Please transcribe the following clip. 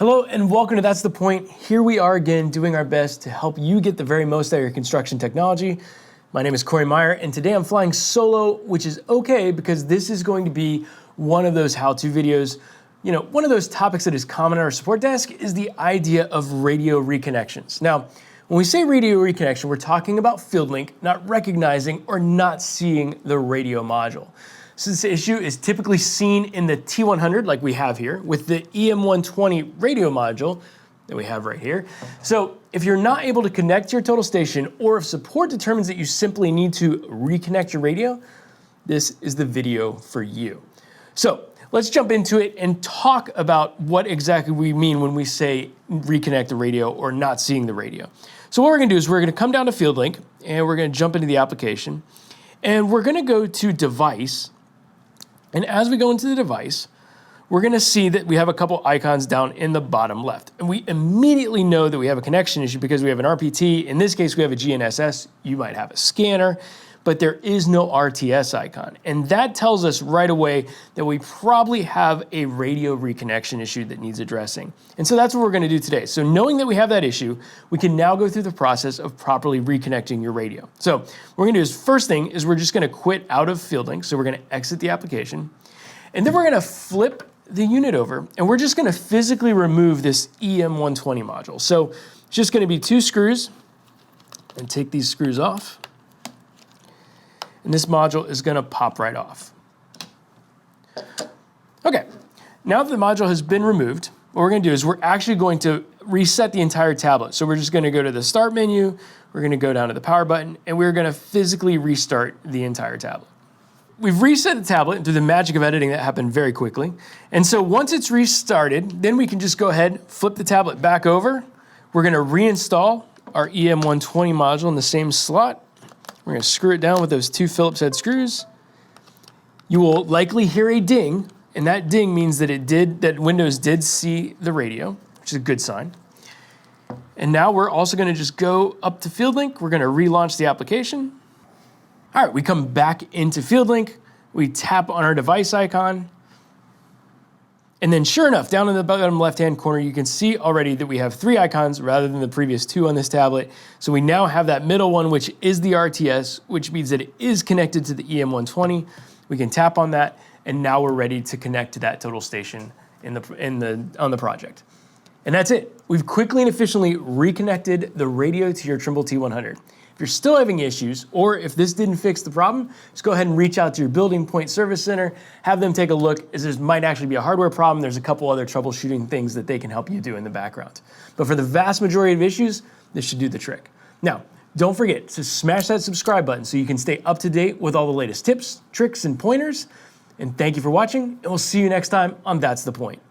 Hello and welcome to That's the Point. Here we are again doing our best to help you get the very most out of your construction technology. My name is Corey Meyer and today I'm flying solo, which is okay because this is going to be one of those how-to videos. You know, one of those topics that is common on our support desk is the idea of radio reconnections. Now, when we say radio reconnection, we're talking about field link not recognizing or not seeing the radio module. So this issue is typically seen in the T100 like we have here with the EM120 radio module that we have right here. So if you're not able to connect to your total station or if support determines that you simply need to reconnect your radio, this is the video for you. So let's jump into it and talk about what exactly we mean when we say reconnect the radio or not seeing the radio. So what we're gonna do is we're gonna come down to field link and we're gonna jump into the application and we're gonna go to device. And as we go into the device, we're gonna see that we have a couple icons down in the bottom left. And we immediately know that we have a connection issue because we have an RPT. In this case, we have a GNSS. You might have a scanner, but there is no RTS icon. And that tells us right away that we probably have a radio reconnection issue that needs addressing. And so that's what we're gonna do today. So knowing that we have that issue, we can now go through the process of properly reconnecting your radio. So what we're gonna do is first thing is we're just gonna quit out of field link. So we're gonna exit the application. And then we're gonna flip the unit over and we're just gonna physically remove this EM120 module. So it's just gonna be 2 screws and take these screws off. And this module is gonna pop right off. Okay, now that the module has been removed, what we're gonna do is we're actually going to reset the entire tablet. So we're just gonna go to the start menu, we're gonna go down to the power button, and we're gonna physically restart the entire tablet. We've reset the tablet through the magic of editing that happened very quickly. And so once it's restarted, then we can just go ahead, flip the tablet back over. We're gonna reinstall our EM120 module in the same slot. We're gonna screw it down with those 2 Phillips head screws. You will likely hear a ding, and that ding means that Windows did see the radio, which is a good sign. And now we're also gonna just go up to field link. We're gonna relaunch the application. All right, we come back into field link. We tap on our device icon. And then sure enough, down in the bottom left-hand corner, you can see already that we have 3 icons rather than the previous 2 on this tablet. So we now have that middle one, which is the RTS, which means that it is connected to the EM120. We can tap on that, and now we're ready to connect to that total station on the project. And that's it. We've quickly and efficiently reconnected the radio to your Trimble T100. If you're still having issues, or if this didn't fix the problem, just go ahead and reach out to your building point service center, have them take a look, as this might actually be a hardware problem. There's a couple other troubleshooting things that they can help you do in the background. But for the vast majority of issues, this should do the trick. Now, don't forget to smash that subscribe button so you can stay up to date with all the latest tips, tricks, and pointers. And thank you for watching, and we'll see you next time on That's the Point.